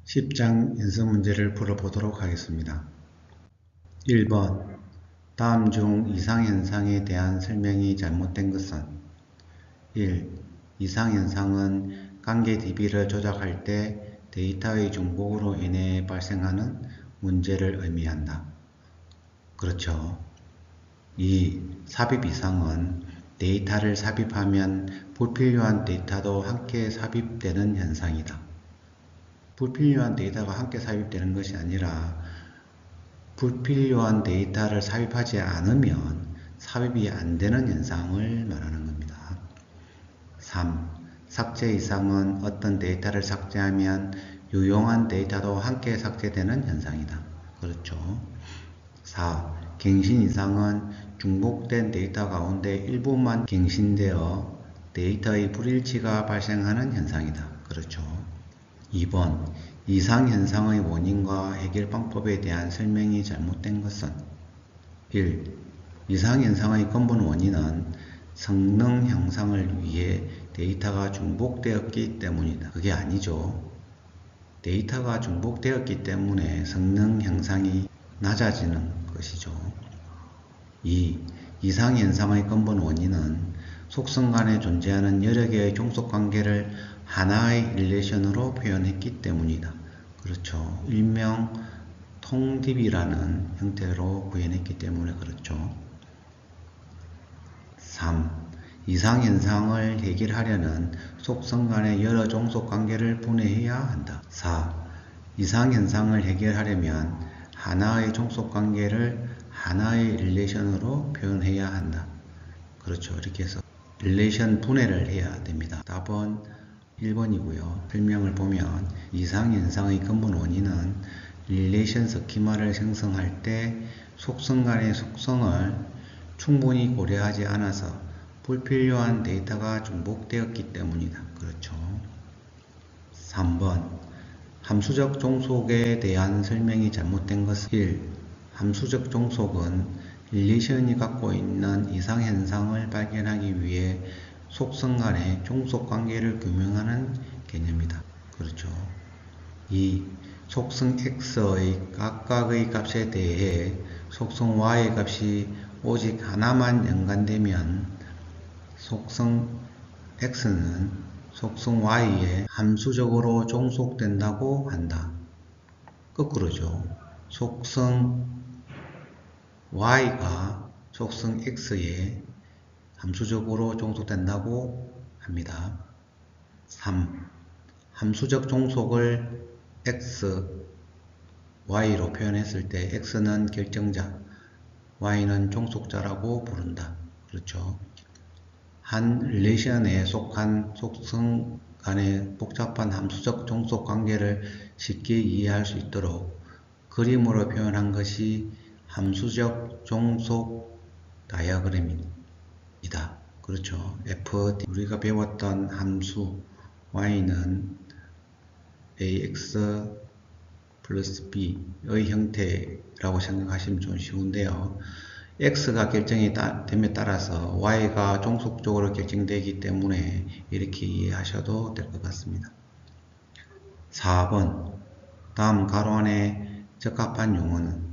10장 연습 문제를 풀어보도록 하겠습니다. 1번. 다음 중 이상현상에 대한 설명이 잘못된 것은 1. 이상현상은 관계 DB를 조작할 때 데이터의 중복으로 인해 발생하는 문제를 의미한다. 그렇죠. 2. 삽입 이상은 데이터를 삽입하면 불필요한 데이터도 함께 삽입되는 현상이다. 불필요한 데이터가 함께 삽입되는 것이 아니라 불필요한 데이터를 삽입하지 않으면 삽입이 안 되는 현상을 말하는 겁니다. 3. 삭제 이상은 어떤 데이터를 삭제하면 유용한 데이터도 함께 삭제되는 현상이다. 그렇죠. 4. 갱신 이상은 중복된 데이터 가운데 일부만 갱신되어 데이터의 불일치가 발생하는 현상이다. 그렇죠. 2번. 이상현상의 원인과 해결 방법에 대한 설명이 잘못된 것은 1. 이상현상의 근본 원인은 성능 향상을 위해 데이터가 중복되었기 때문이다. 그게 아니죠. 데이터가 중복되었기 때문에 성능 향상이 낮아지는 것이죠. 2. 이상현상의 근본 원인은 속성 간에 존재하는 여러 개의 종속관계를 하나의 릴레이션으로 표현했기 때문이다. 그렇죠. 일명 통DB라는 형태로 구현했기 때문에 그렇죠. 3. 이상현상을 해결하려면 속성 간의 여러 종속관계를 분해해야 한다. 4. 이상현상을 해결하려면 하나의 종속관계를 하나의 릴레이션으로 표현해야 한다. 그렇죠. 이렇게 해서 릴레이션 분해를 해야 됩니다. 답은 1번이고요. 설명을 보면 이상현상의 근본 원인은 릴레이션 스키마를 생성할 때 속성 간의 속성을 충분히 고려하지 않아서 불필요한 데이터가 중복되었기 때문이다. 그렇죠. 3번. 함수적 종속에 대한 설명이 잘못된 것은 1. 함수적 종속은 릴레이션이 갖고 있는 이상현상을 발견하기 위해 속성 간의 종속관계를 규명하는 개념이다. 그렇죠. 2. 속성 x의 각각의 값에 대해 속성 y의 값이 오직 하나만 연관되면 속성 x는 속성 y에 함수적으로 종속된다고 한다. 거꾸로죠. 속성 y가 속성 x에 함수적으로 종속된다고 합니다. 3. 함수적 종속을 x, y로 표현했을 때 x는 결정자, y는 종속자라고 부른다. 그렇죠. 한 릴레이션에 속한 속성 간의 복잡한 함수적 종속 관계를 쉽게 이해할 수 있도록 그림으로 표현한 것이 함수적 종속 다이어그램입니다. 그렇죠. 우리가 배웠던 함수 y는 ax 플러스 b의 형태라고 생각하시면 좀 쉬운데요. x가 결정이 됨에 따라서 y가 종속적으로 결정되기 때문에 이렇게 이해하셔도 될 것 같습니다. 4번. 다음 가로 안에 적합한 용어는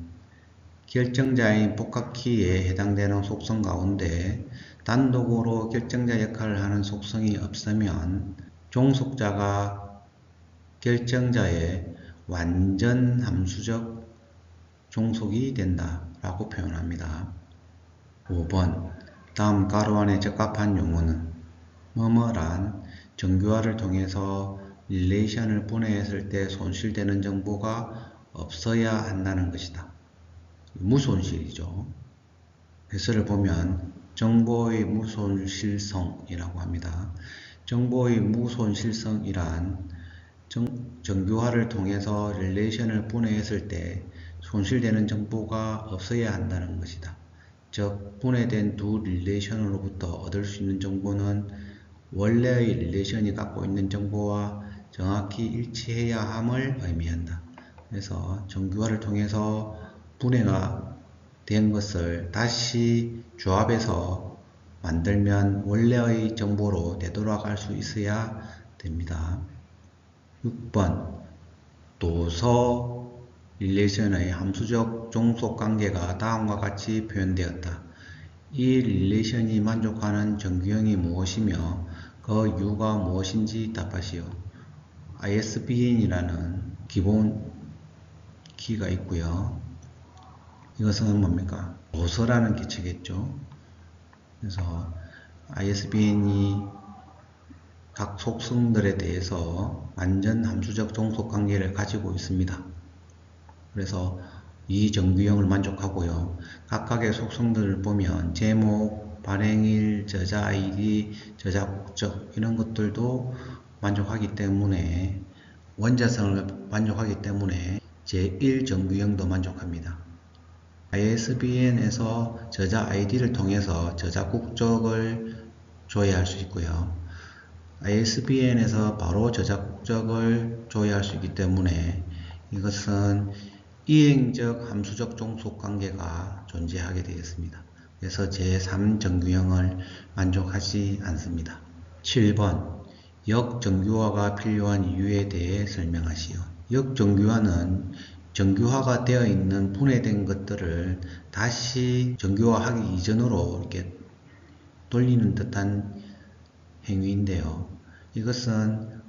결정자인 복합키에 해당되는 속성 가운데 단독으로 결정자 역할을 하는 속성이 없으면 종속자가 결정자의 완전 함수적 종속이 된다 라고 표현합니다. 5번. 다음 가로 안에 적합한 용어는 뭐뭐란 정교화를 통해서 릴레이션을 분해했을 때 손실되는 정보가 없어야 한다는 것이다. 무손실이죠. 해설을 보면 정보의 무손실성이라고 합니다. 정보의 무손실성이란 정교화를 통해서 릴레이션을 분해했을 때 손실되는 정보가 없어야 한다는 것이다. 즉 분해된 두 릴레이션으로부터 얻을 수 있는 정보는 원래의 릴레이션이 갖고 있는 정보와 정확히 일치해야 함을 의미한다. 그래서 정교화를 통해서 분해가 된 것을 다시 조합해서 만들면 원래의 정보로 되돌아갈 수 있어야 됩니다. 6번. 도서 릴레이션의 함수적 종속 관계가 다음과 같이 표현되었다. 이 릴레이션이 만족하는 정규형이 무엇이며 그 이유가 무엇인지 답하시오. ISBN이라는 기본 키가 있고요. 이것은 뭡니까? 도서라는 기체겠죠. 그래서 ISBN이 각 속성들에 대해서 완전 함수적 종속 관계를 가지고 있습니다. 그래서 이 정규형을 만족하고요. 각각의 속성들을 보면 제목, 발행일, 저자 아이디, 저자 국적 이런 것들도 만족하기 때문에 원자성을 만족하기 때문에 제1정규형도 만족합니다. ISBN에서 저자 아이디를 통해서 저자 국적을 조회할 수 있고요. ISBN에서 바로 저자 국적을 조회할 수 있기 때문에 이것은 이행적 함수적 종속 관계가 존재하게 되겠습니다. 그래서 제3정규형을 만족하지 않습니다. 7번 역정규화가 필요한 이유에 대해 설명하시오. 역정규화는 정규화가 되어 있는 분해된 것들을 다시 정규화하기 이전으로 이렇게 돌리는 듯한 행위인데요. 이것은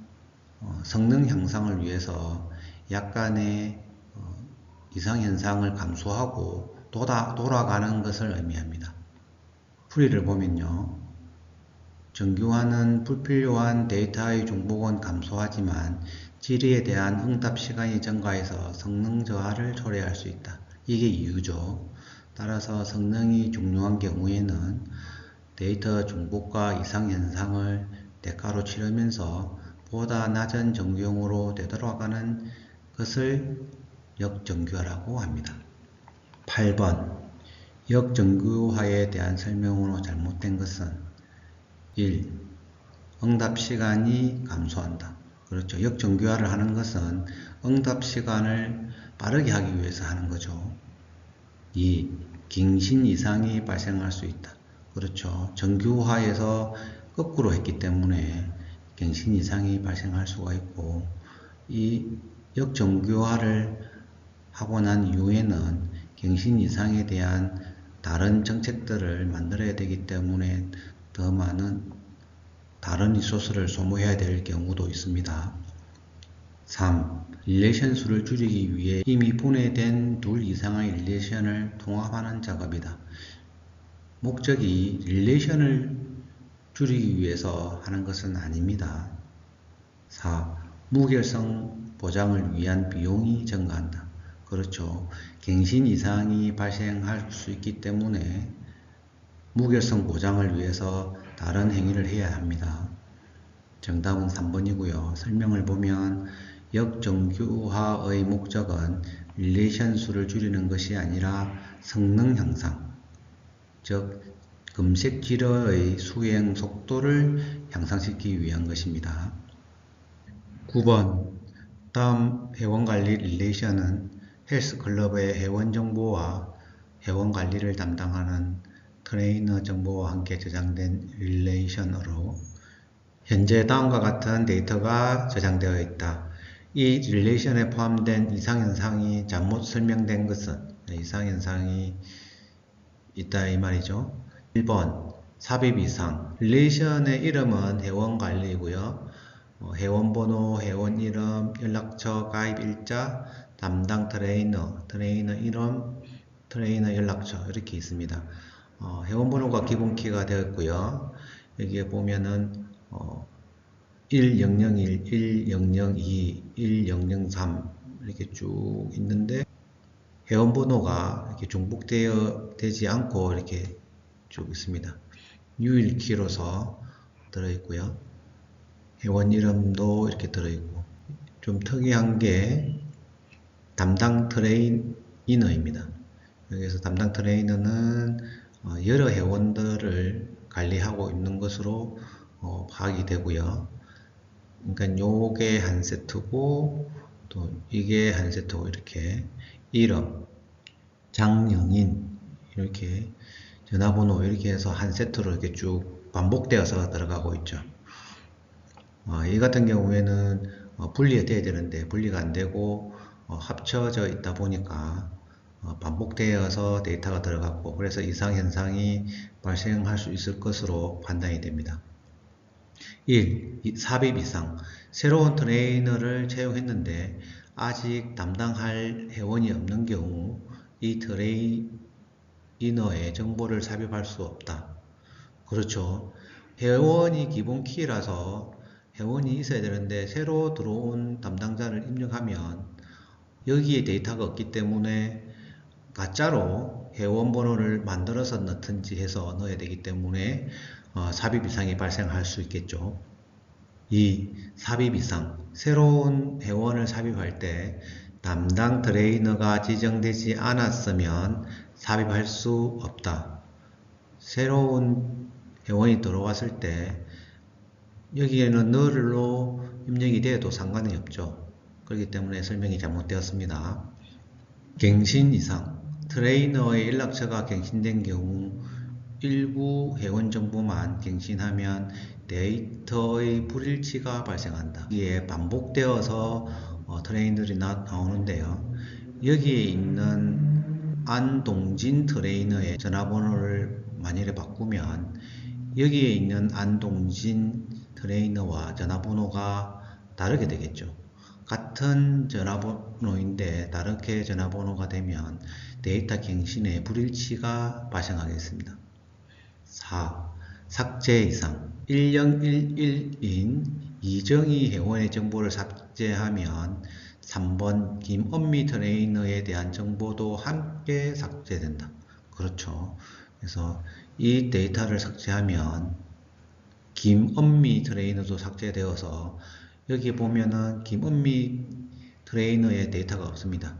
성능 향상을 위해서 약간의 이상현상을 감소하고 돌아가는 것을 의미합니다. 풀이를 보면요. 정규화는 불필요한 데이터의 중복은 감소하지만 질의에 대한 응답 시간이 증가해서 성능 저하를 초래할 수 있다. 이게 이유죠. 따라서 성능이 중요한 경우에는 데이터 중복과 이상 현상을 대가로 치르면서 보다 낮은 정규형으로 되돌아가는 것을 역정규화라고 합니다. 8번 역정규화에 대한 설명으로 잘못된 것은 1. 응답 시간이 감소한다. 그렇죠. 역정규화를 하는 것은 응답 시간을 빠르게 하기 위해서 하는 거죠. 2. 갱신 이상이 발생할 수 있다. 그렇죠. 정규화에서 거꾸로 했기 때문에 갱신 이상이 발생할 수가 있고, 이 역정규화를 하고 난 이후에는 갱신 이상에 대한 다른 정책들을 만들어야 되기 때문에 더 많은 다른 리소스를 소모해야 될 경우도 있습니다. 3. 릴레이션 수를 줄이기 위해 이미 분해된 둘 이상의 릴레이션을 통합하는 작업이다. 목적이 릴레이션을 줄이기 위해서 하는 것은 아닙니다. 4. 무결성 보장을 위한 비용이 증가한다. 그렇죠. 갱신 이상이 발생할 수 있기 때문에 무결성 보장을 위해서 다른 행위를 해야 합니다. 정답은 3번이고요. 설명을 보면 역정규화의 목적은 릴레이션 수를 줄이는 것이 아니라 성능 향상, 즉 검색 지뢰의 수행 속도를 향상시키기 위한 것입니다. 9번 다음 회원관리 릴레이션은 헬스클럽의 회원 정보와 회원 관리를 담당하는 트레이너 정보와 함께 저장된 릴레이션으로 현재 다음과 같은 데이터가 저장되어 있다. 이 릴레이션에 포함된 이상현상이 잘못 설명된 것은 이상현상이 있다 이 말이죠. 1번 삽입 이상. 릴레이션의 이름은 회원관리이고요. 회원번호, 회원 이름, 연락처, 가입 일자, 담당 트레이너 이름, 트레이너 연락처 이렇게 있습니다. 회원번호가 기본키가 되었고요. 여기에 보면은 1001, 1002, 1003 이렇게 쭉 있는데 회원번호가 이렇게 중복되지 않고 이렇게 쭉 있습니다. 유일키로서 들어있고요. 회원 이름도 이렇게 들어있고 좀 특이한 게 담당 트레이너입니다. 여기서 담당 트레이너는 여러 회원들을 관리하고 있는 것으로 파악이 되고요. 그러니까 요게 한 세트고 또 이게 한 세트고 이렇게 이름, 장영인 이렇게 전화번호 이렇게 해서 한 세트로 이렇게 쭉 반복되어서 들어가고 있죠. 이 같은 경우에는 분리돼야 되는데 분리가 안 되고 합쳐져 있다 보니까 반복되어서 데이터가 들어갔고, 그래서 이상 현상이 발생할 수 있을 것으로 판단이 됩니다. 1. 삽입 이상. 새로운 트레이너를 채용했는데 아직 담당할 회원이 없는 경우 이 트레이너의 정보를 삽입할 수 없다. 그렇죠. 회원이 기본 키라서 회원이 있어야 되는데 새로 들어온 담당자를 입력하면 여기에 데이터가 없기 때문에 가짜로 회원 번호를 만들어서 넣든지 해서 넣어야 되기 때문에 삽입 이상이 발생할 수 있겠죠. 2. 삽입 이상. 새로운 회원을 삽입할 때 담당 트레이너가 지정되지 않았으면 삽입할 수 없다. 새로운 회원이 들어왔을 때 여기에는 nul로 입력이 돼도 상관이 없죠. 그렇기 때문에 설명이 잘못되었습니다. 갱신 이상. 트레이너의 연락처가 갱신된 경우 일부 회원 정보만 갱신하면 데이터의 불일치가 발생한다. 이게 반복되어서 트레이너들이 나오는데요. 여기에 있는 안동진 트레이너의 전화번호를 만일에 바꾸면 여기에 있는 안동진 트레이너와 전화번호가 다르게 되겠죠. 같은 전화번호인데 다르게 전화번호가 되면 데이터 갱신에 불일치가 발생하겠습니다. 4. 삭제 이상. 1011인 이정희 회원의 정보를 삭제하면 3번 김언미 트레이너에 대한 정보도 함께 삭제된다. 그렇죠. 그래서 이 데이터를 삭제하면 김언미 트레이너도 삭제되어서 여기 보면은 김언미 트레이너의 데이터가 없습니다.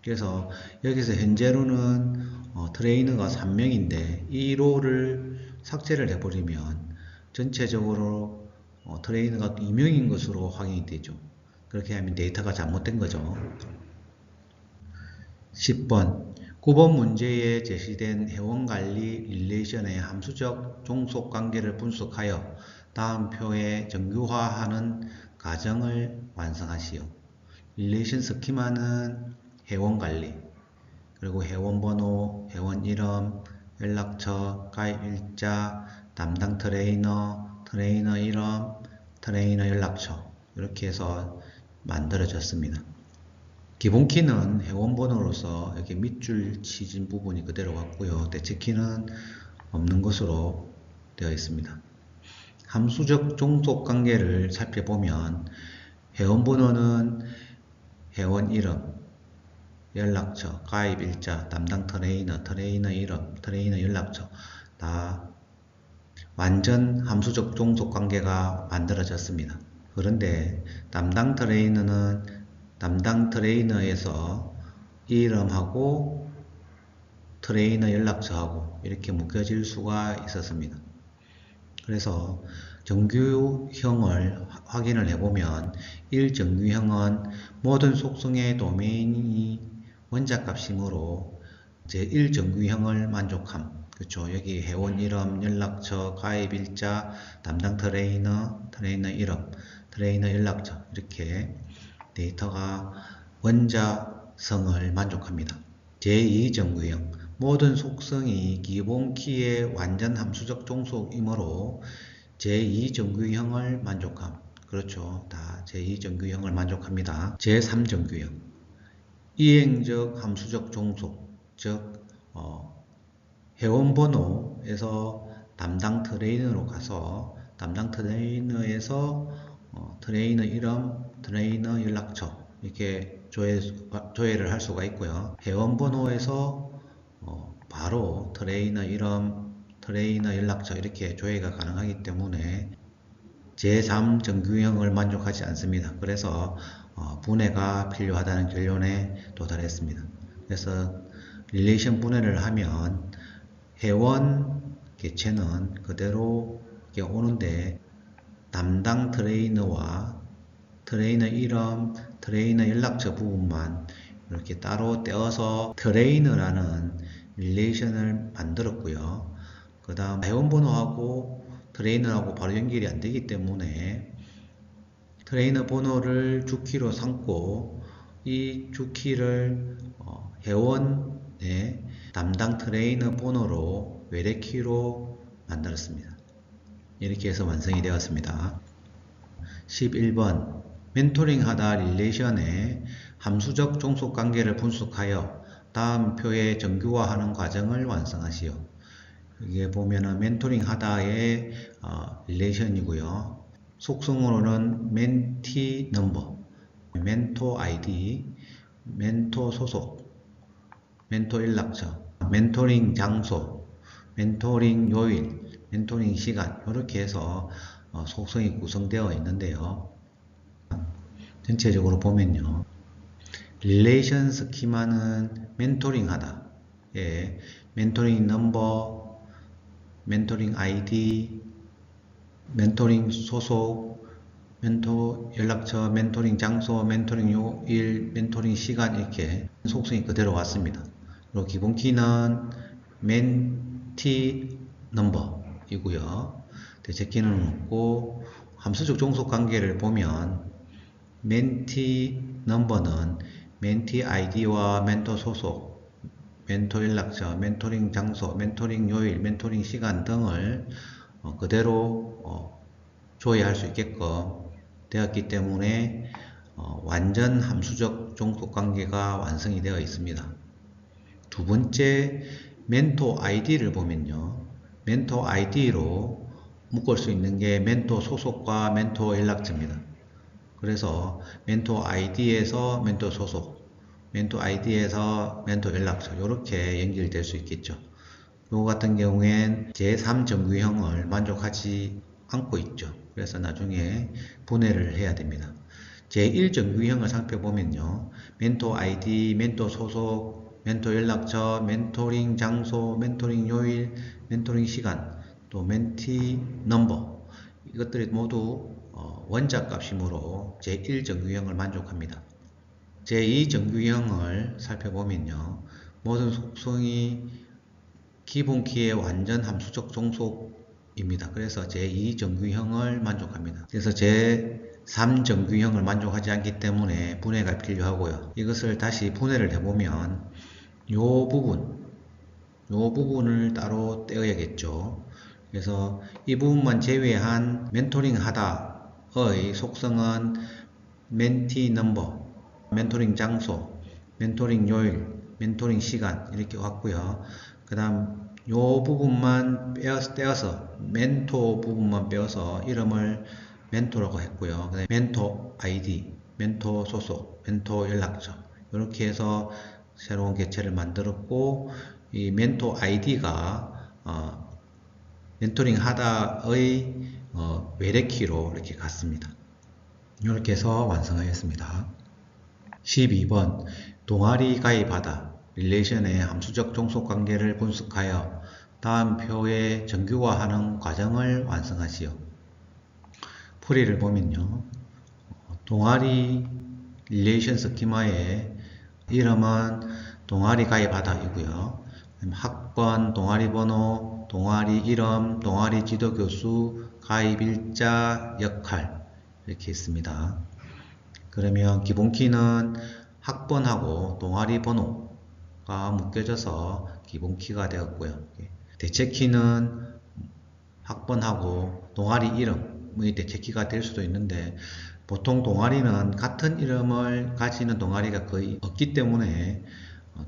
그래서 여기서 현재로는 트레이너가 3명인데 이 로를 삭제를 해버리면 전체적으로 트레이너가 2명인 것으로 확인이 되죠. 그렇게 하면 데이터가 잘못된 거죠. 10번 9번 문제에 제시된 회원관리 릴레이션의 함수적 종속관계를 분석하여 다음 표에 정규화하는 과정을 완성하시오. 릴레이션 스키마는 회원관리, 그리고 회원번호, 회원 이름, 연락처, 가입일자, 담당 트레이너, 트레이너 이름, 트레이너 연락처 이렇게 해서 만들어졌습니다. 기본키는 회원번호로서 여기 밑줄 치진 부분이 그대로 왔고요. 대체키는 없는 것으로 되어 있습니다. 함수적 종속관계를 살펴보면 회원번호는 회원 이름, 연락처, 가입일자, 담당 트레이너, 트레이너 이름, 트레이너 연락처 다 완전 함수적 종속관계가 만들어졌습니다. 그런데 담당 트레이너는 담당 트레이너에서 이름하고 트레이너 연락처하고 이렇게 묶여질 수가 있었습니다. 그래서 정규형을 확인을 해보면 1정규형은 모든 속성의 도메인이 원자값이므로 제1정규형을 만족함. 그렇죠. 여기 회원 이름, 연락처, 가입일자, 담당 트레이너, 트레이너 이름, 트레이너 연락처 이렇게 데이터가 원자성을 만족합니다. 제2정규형 모든 속성이 기본 키의 완전 함수적 종속이므로 제2정규형을 만족함. 그렇죠. 다 제2정규형을 만족합니다. 제3정규형 이행적 함수적 종속, 즉 회원번호에서 담당 트레이너로 가서 담당 트레이너에서 트레이너 이름, 트레이너 연락처 이렇게 조회를 할 수가 있고요. 회원번호에서 바로 트레이너 이름, 트레이너 연락처 이렇게 조회가 가능하기 때문에 제3정규형을 만족하지 않습니다. 그래서 분해가 필요하다는 결론에 도달했습니다. 그래서 릴레이션 분해를 하면 회원 개체는 그대로 오는데 담당 트레이너와 트레이너 이름, 트레이너 연락처 부분만 이렇게 따로 떼어서 트레이너라는 릴레이션을 만들었고요. 그 다음 회원번호하고 트레이너하고 바로 연결이 안 되기 때문에 트레이너 번호를 주키로 삼고 이 주키를 회원의 담당 트레이너 번호로 외래키로 만들었습니다. 이렇게 해서 완성이 되었습니다. 11번 멘토링 하다 릴레이션의 함수적 종속 관계를 분석하여 다음 표에 정규화하는 과정을 완성하시오. 여기에 보면은 멘토링 하다의 릴레이션이고요. 속성으로는 멘티 넘버, 멘토 아이디, 멘토 소속, 멘토 연락처, 멘토링 장소, 멘토링 요일, 멘토링 시간 이렇게 해서 속성이 구성되어 있는데요. 전체적으로 보면요. 릴레이션 스키마는 멘토링 하다. 예, 멘토링 넘버, 멘토링 아이디, 멘토링 소속, 멘토 연락처, 멘토링 장소, 멘토링 요일, 멘토링 시간 이렇게 속성이 그대로 왔습니다. 그리고 기본 키는 멘티 넘버이고요. 대체 키는 없고 함수적 종속 관계를 보면 멘티 넘버는 멘티 아이디와 멘토 소속, 멘토 연락처, 멘토링 장소, 멘토링 요일, 멘토링 시간 등을 그대로 조회할 수 있게끔 되었기 때문에 완전 함수적 종속 관계가 완성이 되어 있습니다. 두 번째 멘토 아이디를 보면요. 멘토 아이디로 묶을 수 있는 게 멘토 소속과 멘토 연락처입니다. 그래서 멘토 아이디에서 멘토 소속, 멘토 아이디에서 멘토 연락처 이렇게 연결될 수 있겠죠. 이거 같은 경우엔 제3정규형을 만족하지 않고 있죠. 그래서 나중에 분해를 해야 됩니다. 제1정규형을 살펴보면요. 멘토 아이디, 멘토 소속, 멘토 연락처, 멘토링 장소, 멘토링 요일, 멘토링 시간, 또 멘티 넘버 이것들이 모두 원자 값이므로 제1정규형을 만족합니다. 제2정규형을 살펴보면요. 모든 속성이 기본키의 완전 함수적 종속입니다. 그래서 제2정규형을 만족합니다. 그래서 제3정규형을 만족하지 않기 때문에 분해가 필요하고요. 이것을 다시 분해를 해보면 요 부분을 따로 떼어야겠죠. 그래서 이 부분만 제외한 멘토링 하다의 속성은 멘티 넘버, 멘토링 장소, 멘토링 요일, 멘토링 시간 이렇게 왔고요. 그 다음 요 부분만 떼어서 멘토 부분만 빼어서 이름을 멘토라고 했고요. 그다음에 멘토 아이디, 멘토 소속, 멘토 연락처 이렇게 해서 새로운 객체를 만들었고 이 멘토 아이디가 멘토링 하다의 외래키로 이렇게 갔습니다. 이렇게 해서 완성하였습니다. 12번 동아리 가입하다 릴레이션의 함수적 종속 관계를 분석하여 다음 표에 정규화하는 과정을 완성하시오. 풀이를 보면요. 동아리 릴레이션 스키마의 이름은 동아리 가입하다 이고요. 학번, 동아리 번호, 동아리 이름, 동아리 지도교수, 가입일자, 역할 이렇게 있습니다. 그러면 기본키는 학번하고 동아리 번호가 묶여져서 기본키가 되었고요. 대체키는 학번하고 동아리 이름의 대체키가 될 수도 있는데 보통 동아리는 같은 이름을 가지는 동아리가 거의 없기 때문에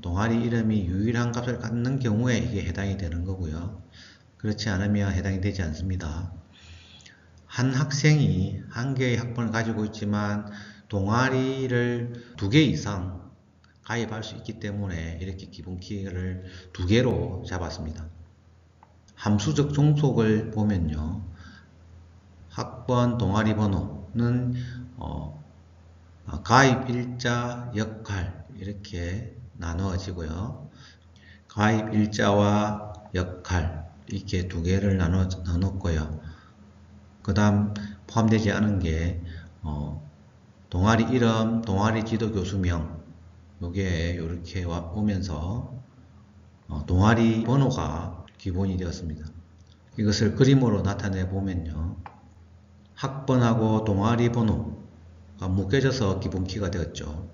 동아리 이름이 유일한 값을 갖는 경우에 이게 해당이 되는 거고요. 그렇지 않으면 해당이 되지 않습니다. 한 학생이 한 개의 학번을 가지고 있지만 동아리를 2개 이상 가입할 수 있기 때문에 이렇게 기본키를 2개로 잡았습니다. 함수적 종속을 보면요. 학번, 동아리 번호는 가입 일자, 역할 이렇게 나누어지고요. 가입 일자와 역할 이렇게 2개를 나눴고요. 그 다음 포함되지 않은 게 동아리 이름, 동아리 지도 교수명 요게 이렇게 오면서 동아리 번호가 기본이 되었습니다. 이것을 그림으로 나타내 보면요. 학번하고 동아리 번호 묶여져서 기본키가 되었죠.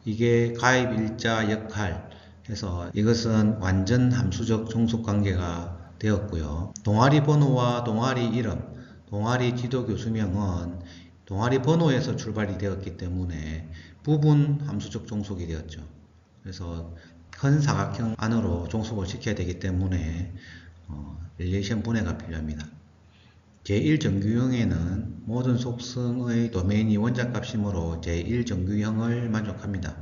이게 가입 일자 역할 해서 이것은 완전 함수적 종속관계가 되었고요. 동아리 번호와 동아리 이름, 동아리 지도 교수명은 동아리 번호에서 출발이 되었기 때문에 부분 함수적 종속이 되었죠. 그래서 큰 사각형 안으로 종속을 시켜야 되기 때문에 릴레이션 분해가 필요합니다. 제1정규형에는 모든 속성의 도메인이 원자값이므로 제1정규형을 만족합니다.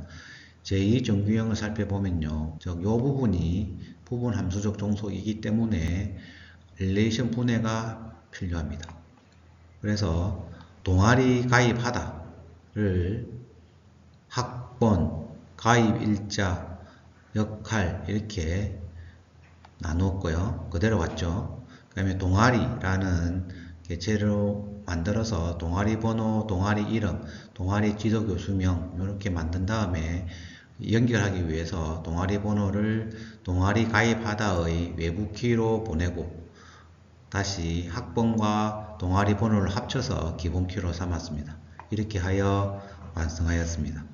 제2정규형을 살펴보면요. 이 부분이 부분 함수적 종속이기 때문에 릴레이션 분해가 필요합니다. 그래서 동아리 가입하다를 학번, 가입 일자, 역할 이렇게 나누었고요. 그대로 왔죠. 그 다음에 동아리라는 개체로 만들어서 동아리 번호, 동아리 이름, 동아리 지도 교수명 이렇게 만든 다음에 연결하기 위해서 동아리 번호를 동아리 가입하다의 외부 키로 보내고 다시 학번과 동아리 번호를 합쳐서 기본 키로 삼았습니다. 이렇게 하여 완성하였습니다.